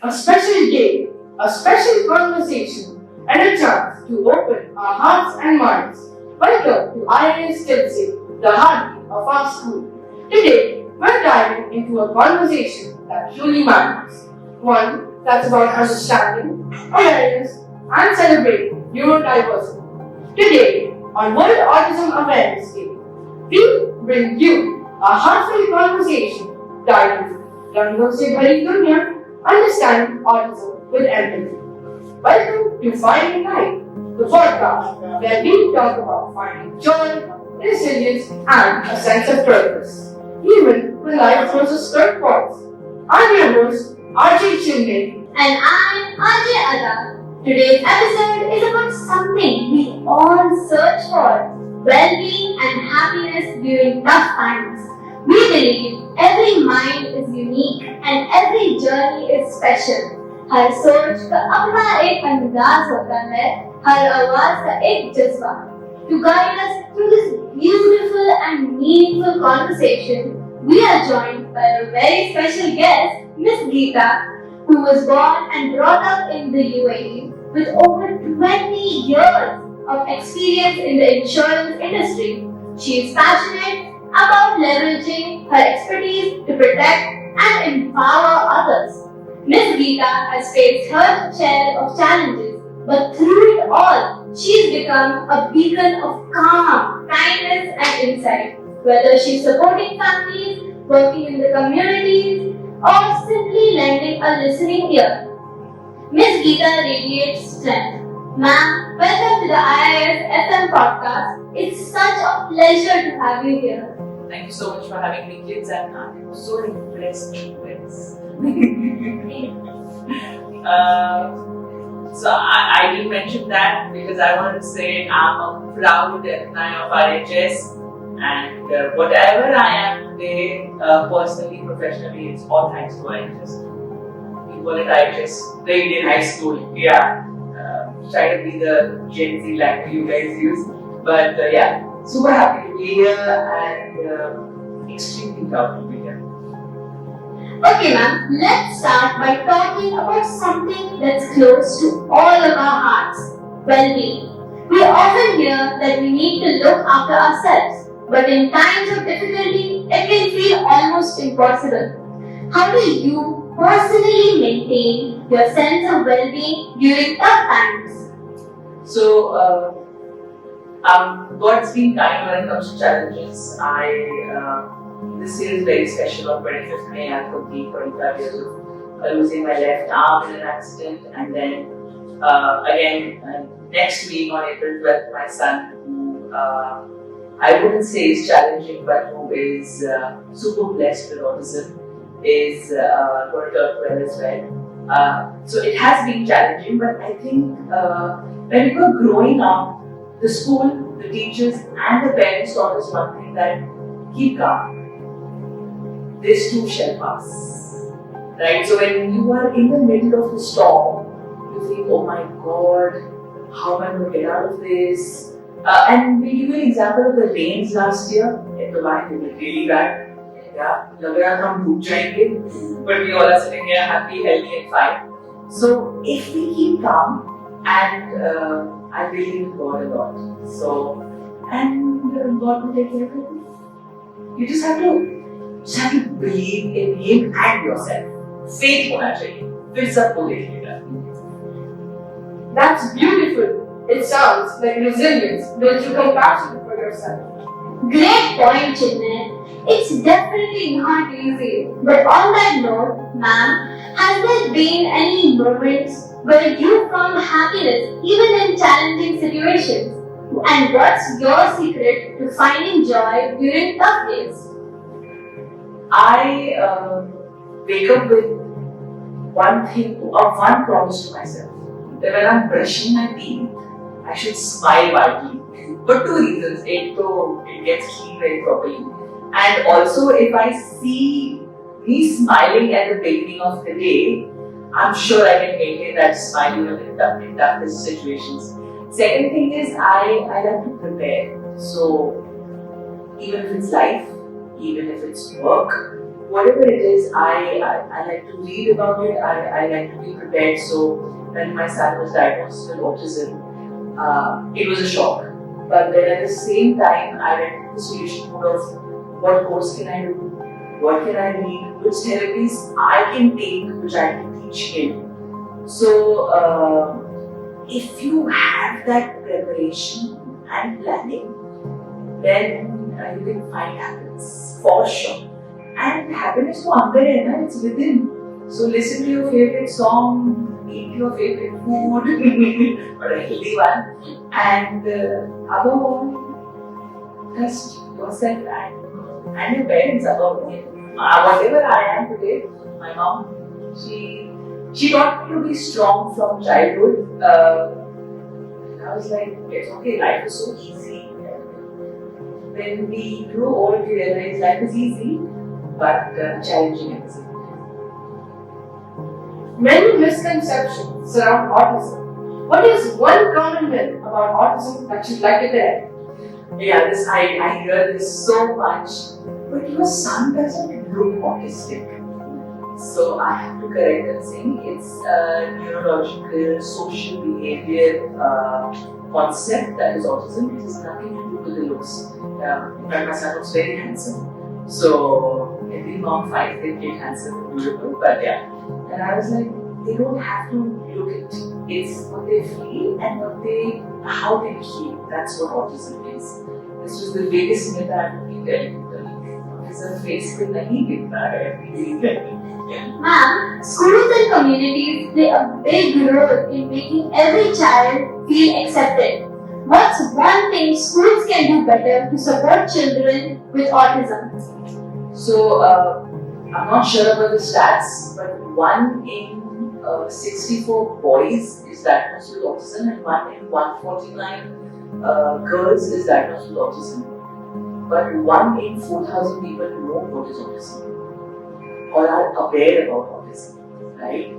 A special day, a special conversation, and a chance to open our hearts and minds. Welcome to IISDSO, the heartbeat of our school. Today, we're diving into a conversation that truly matters. One that's about understanding, awareness, and celebrating neurodiversity. Today, on World Autism Awareness Day, we bring you a heartfelt conversation titled रंगों से भरी दुनिया Understand Autism with Empathy. Welcome to Finding Light, the podcast where we talk about finding joy, resilience, and a sense of purpose, even when life throws us curveballs. I'm your host, RJ Chinmay. And I'm RJ Ada. Today's episode is about something we all search for, well-being and happiness during tough times. We believe every mind is unique and every journey is special. हर सोच का अपना एक अंदाज होता है, हर आवाज का एक जज्बा. To guide us through this beautiful and meaningful conversation, we are joined by a very special guest, Miss Geeta, who was born and brought up in the UAE with over 20 years of experience in the insurance industry. She is passionate about leveraging her expertise to protect and empower others. Ms. Geeta has faced her share of challenges, but through it all, she's become a beacon of calm, kindness, and insight. Whether she's supporting families, working in the communities, or simply lending a listening ear, Ms. Geeta radiates strength. Ma'am, welcome to the IISDSO podcast. It's such a pleasure to have you here. Thank you so much for having me, kids, and I'm so impressed with this. So I didn't mention that because I wanted to say I'm a proud alumni of IIHS, and whatever I am today, personally, professionally, it's all thanks to IIHS. We call it IIHS, the Indian High School. Yeah, try to be the Gen Z language you guys use, but yeah. Super happy to be here and extremely proud to be here. Okay, ma'am, let's start by talking about something that's close to all of our hearts, well-being. We often hear that we need to look after ourselves, but in times of difficulty, it can feel almost impossible. How do you personally maintain your sense of well-being during tough times? So, God's been kind when it comes to challenges. This year is very special. On 25th May, I'll complete 25 years of losing my left arm in an accident, and then again next week on April 12th, my son, who I wouldn't say is challenging, but who is super blessed with autism, is going to turn 12 as well. So it has been challenging, but I think when we were growing up, the school, the teachers, and the parents taught us one thing: that keep calm. This too shall pass. Right? So when you are in the middle of the storm, you think, oh my God, how am I going to get out of this? And we give you an example of the rains last year in Dubai. They were really bad. Yeah, लग रहा था हम डूब जाएंगे, but we all are sitting here happy, healthy, and fine. So if we keep calm, and I believe in God a lot. So, and God will take care of it. You just have to believe in Him and yourself. Faith होना चाहिए. फिर सब को देखिएगा. That's beautiful. It sounds like resilience built through compassion for yourself. Great point, Chinmay. It's definitely not easy. But on that note, ma'am, has there been any moments where you found happiness even in challenging situations? And what's your secret to finding joy during tough days? I wake up with one promise to myself: that when I'm brushing my teeth, I should smile widely. For two reasons. It gets clean very properly. And also, if I see me smiling at the beginning of the day, I'm sure I can maintain that smile in tough situations. Second thing is, I like to prepare. So, even if it's life, even if it's work, whatever it is, I like to read about it. I like to be prepared. So when my son was diagnosed with autism, it was a shock. But then at the same time, I went into the solution mode of what course can I do, what can I read, which therapies I can take, which I can teach him. So if you have that preparation and planning, then you can find happiness for sure. And happiness to under hai, it's within. So listen to your favorite song, eat your favorite food, but a healthy one, and above all, trust yourself and your parents above it. Whatever I am today, my mom, she taught me to be strong from childhood. I was like, it's okay, life is so easy. When we grow old, we realize life is easy, but challenging at the same time. Many misconceptions surround autism. What is one common myth about autism that you'd like to tell? Yeah, I hear this so much. But your son doesn't look autistic. So I have to correct that saying it's a neurological, social behavior concept that is autism. It has nothing to do with the looks. In fact, my son looks very handsome. So every mom finds their kid handsome and beautiful. But yeah, and I was like, they don't have to look it. It's what they feel and how they behave. That's what autism is. This was the biggest myth I have to be telling people. Autism face with nahi dikta hai. Ma'am, schools and communities play a big role in making every child feel accepted. What's one thing schools can do better to support children with autism? So, I'm not sure about the stats, but 1 in 64 boys is diagnosed with autism and 1 in 149 girls is diagnosed with autism. But 1 in 4,000 people know what is autism or are aware about autism, right?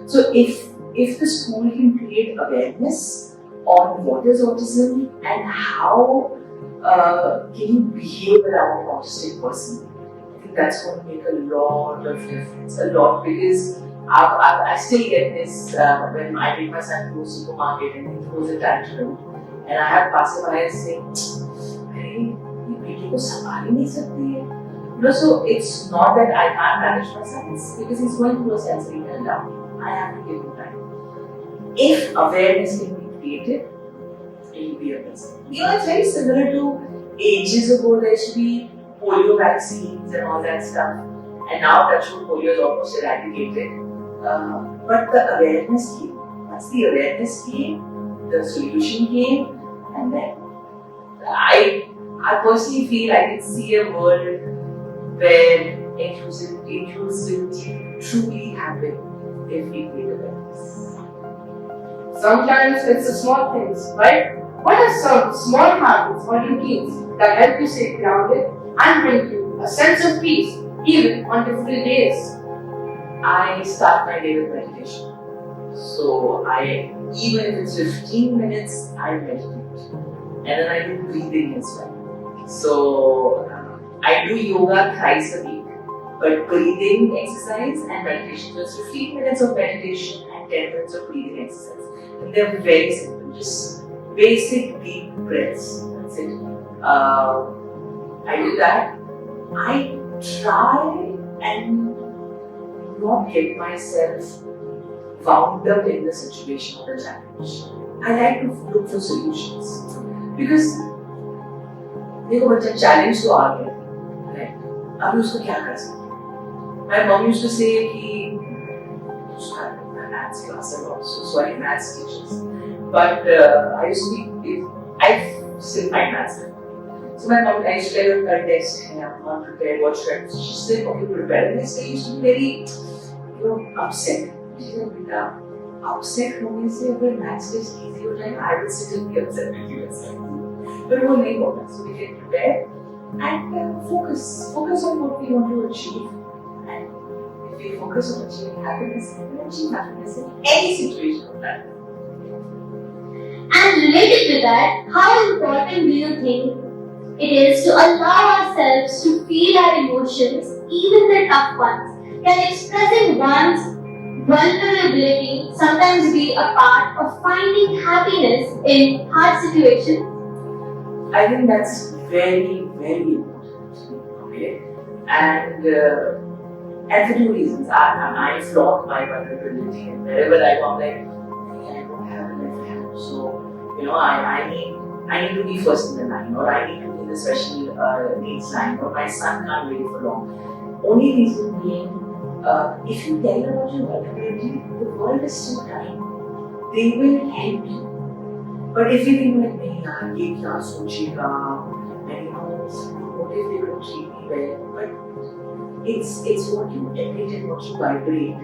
So if the school can create awareness on what is autism and how can you behave around an autistic person, I think that's going to make a lot of difference. A lot, because I still get this when I take my son to a supermarket and he throws a tantrum, and I have passerbys saying, "Hey, ये बेटी को संभाल ही नहीं सकती है." So it's not that I can't manage my son, it's because he's going through a sensory meltdown. I have to give him time. If awareness can be created, it will be a blessing. It's very similar to ages ago. There used to be polio vaccines and all that stuff, and now touchwood polio is almost eradicated. But the awareness came. Once the awareness came, the solution came, and then I personally feel I can see a world where inclusivity truly happen if we create awareness. Sometimes it's the small things, right? What are some small habits or routines that help you stay grounded and bring you a sense of peace even on difficult days? I start my day with meditation. So even if it's 15 minutes, I meditate. And then I do breathing as well. So I do yoga thrice a week, but breathing exercise and meditation. So it's 15 minutes of meditation and 10 minutes of breathing exercise. And they're very simple, just basic deep breaths. That's it. I do that. I try and not get myself wound up in the situation or the challenge. I like to look for solutions. Because देखो बच्चा challenge तो आ गया, right? अभी उसको क्या कर सकते? My mom used to say कि my maths class a lot, so sorry maths teachers. But I still find maths. So my mom, I used to tell her test, and I'm not prepared, what should I do? She said, okay, prepare. And I used to be very, upset. She said, Geeta, upset होने से अगर maths test easy हो जाए, I will still be upset with you as well. But वो नहीं होगा. So we get prepared and focus on what we want to achieve. And if we focus on achieving happiness, we will achieve happiness in any situation of life. And related to that, how important do you think it is to allow ourselves to feel our emotions even the tough ones. Can expressing one's vulnerability sometimes be a part of finding happiness in hard situations? I think that's very, very important. Okay, and for two reasons. I flaunt my vulnerability, and wherever I go, I'm like, hey, I don't have a left hand, so I need to be first in the line, or I need to be in the special needs line, or my son can't wait for long. Only reason being, if you tell about your vulnerability, the world is still dying. They will help you. But if you think like, नहीं यार ये क्या सोचेगा, and what if they don't treat me well? But it's what you emit and what you vibrate.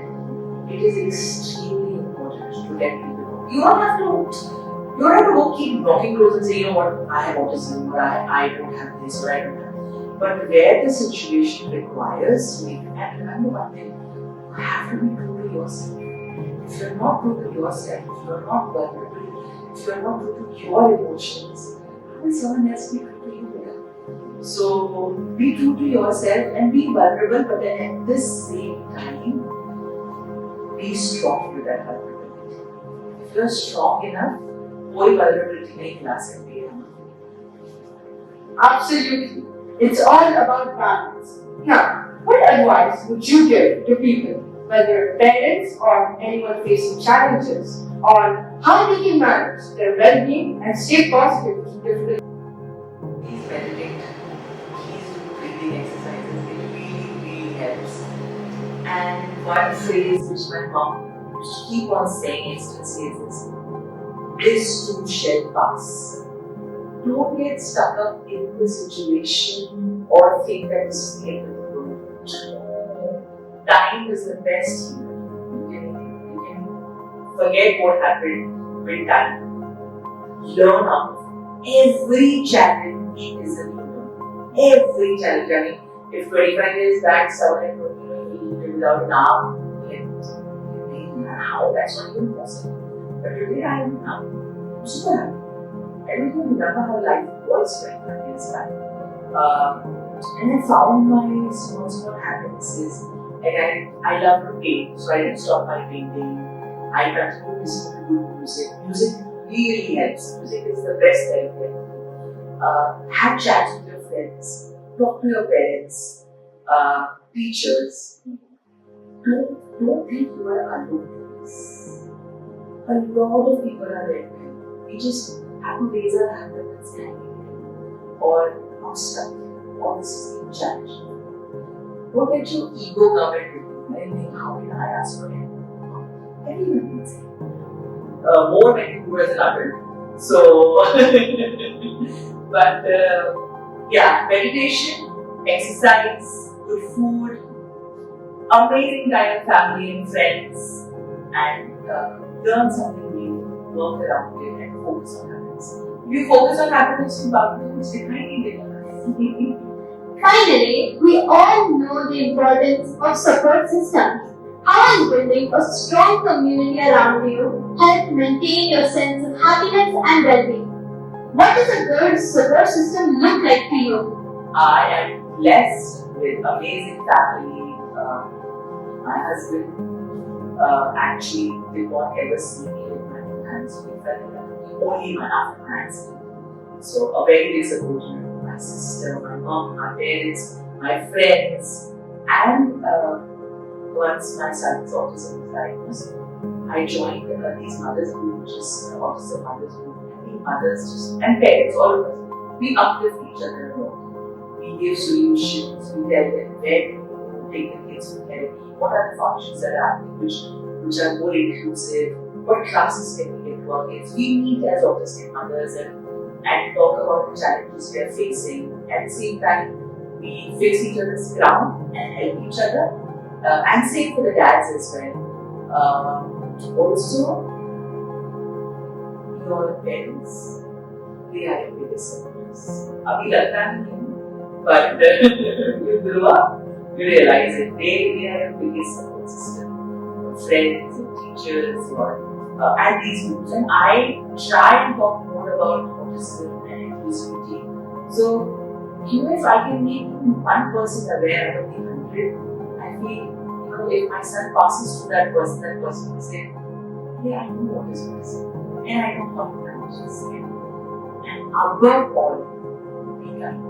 It is extremely important to let people know. You don't have to go keep knocking doors and say, you know what, I have autism, or I don't have this, or I don't have. But where the situation requires me, and remember one thing, you have to be true to yourself. If you're not true to yourself, if you're not vulnerable, if you're not true to your emotions, how will someone else be true to you? So be true to yourself and be vulnerable, but then at the same time, be strong with that vulnerability. If you're strong enough, कोई vulnerability नहीं खिला सकती है. Absolutely. It's all about balance. Now, what advice would you give to people, whether parents or anyone facing challenges, on how they can manage their well-being and stay positive through difficult? Please meditate. Please do breathing exercises. It really, really helps. And one phrase which my mom used to keep on saying, it still says this too shall pass. Don't get stuck up in the situation or think that this is the end of the world. Time is the best healer. You can forget what happened with time. Learn out of every challenge is a new learn. Every challenge. I mean, if 25 years back someone had told me you live without an arm, how? That's not even possible. But today I am now. I'm super happy. I don't even remember how life was 25 years back. And I found my small happinesses. Like I love to paint, so I didn't stop my painting. I continue to listen to good music. Music really helps. Music is the best therapy. Have chats with your friends. Talk to your parents, teachers. Don't think you are alone in this. A lot of people are there. We just have to raise our hand and stand or not stuck. Or this is being challenged. Don't let your ego come into it and think, how can I ask for help? Anyone needs help. More when you do as an adult. So, but yeah, meditation, exercise, good food, amazing time with family and friends, and learn something new, work around it, and focus on happiness. If you focus on happiness, you will definitely live. Finally, we all know the importance of support systems. How has building a strong community around you help maintain your sense of happiness and well-being? What does a good support system look like to you? I am blessed with amazing family. My husband actually did not ever see me with my two hands. He felt like only my after hands. So a very big supporter. My sister, my mom, my parents, my friends, and once my son's autism was diagnosed, I joined these mothers group, just autism mothers group, and the mothers and parents, all of us, we uplift each other a lot. We give solutions, we tell them where to take the kids to therapy, what are the functions that are happening, which are more inclusive, what classes can we get to our kids. We meet as autistic mothers and talk about the challenges we are facing. At the same time, we fix each other's ground and help each other. And same for the dads as well. Also, your parents, they are your biggest supporters. Abhi lagta nahi, but you grow up, you realize that they are your biggest support system. Your friends, your teachers, and these groups. And I try to talk more about autism and inclusivity. So, even if I can make one person aware, I don't think children, I feel, if my son passes to that person will say, yeah, I know what is possible. And I know how to manage this. And above all, be kind.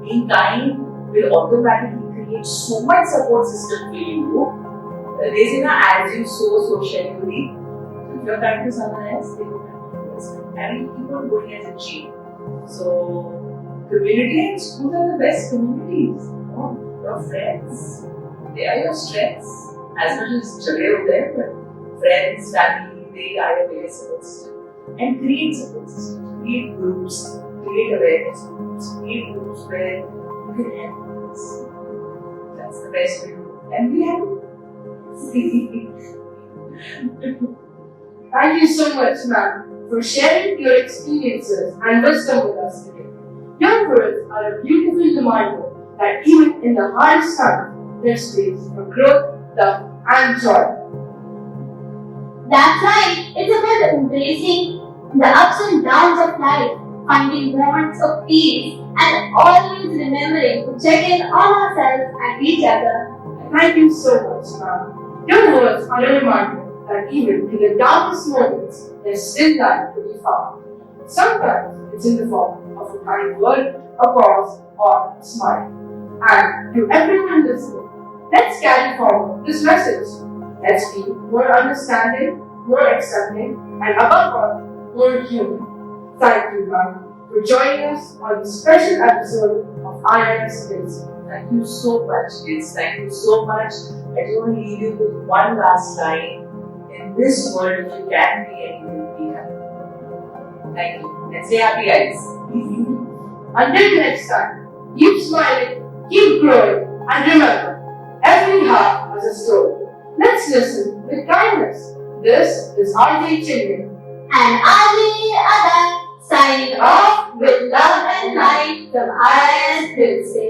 Being kind will automatically create so much support system for you. There's as you sow, so shall you reap. If you're kind to someone else, they will kind to you as well. And you keep on going as a chain. So, community and schools are the best communities. Your friends, they are your strengths. As much as jagde hote hain, but friends, family, they are your biggest support system. And create support systems, create groups, create awareness groups, create groups where you can help others. That's the best way to do it. And we have Thank you so much, ma'am, for sharing your experiences and wisdom with us today. Your words are a beautiful reminder that even in the hardest times, there's space for growth, love, and joy. That's right. It's about embracing the ups and downs of life, finding moments of peace, and always remembering to check in on ourselves and each other. Thank you so much, ma'am. Your words are a reminder that even in the darkest moments, there's still light to be found. Sometimes it's in the form of a kind word, a pause, or a smile. And to everyone listening, let's carry forward this message. Let's be more understanding, more accepting, and above all, more human. Thank you, ma'am, for joining us on this special episode of IISDSO. Thank you so much, kids. Thank you so much. I just want to leave you with one last line. In this world, if you can be anything, be happy. Thank you. And stay happy, guys. Until next time, keep smiling, keep growing, and remember, every heart has a story. Let's listen with kindness. This is RJ Children And Ada signing off with love and light from IISDSO.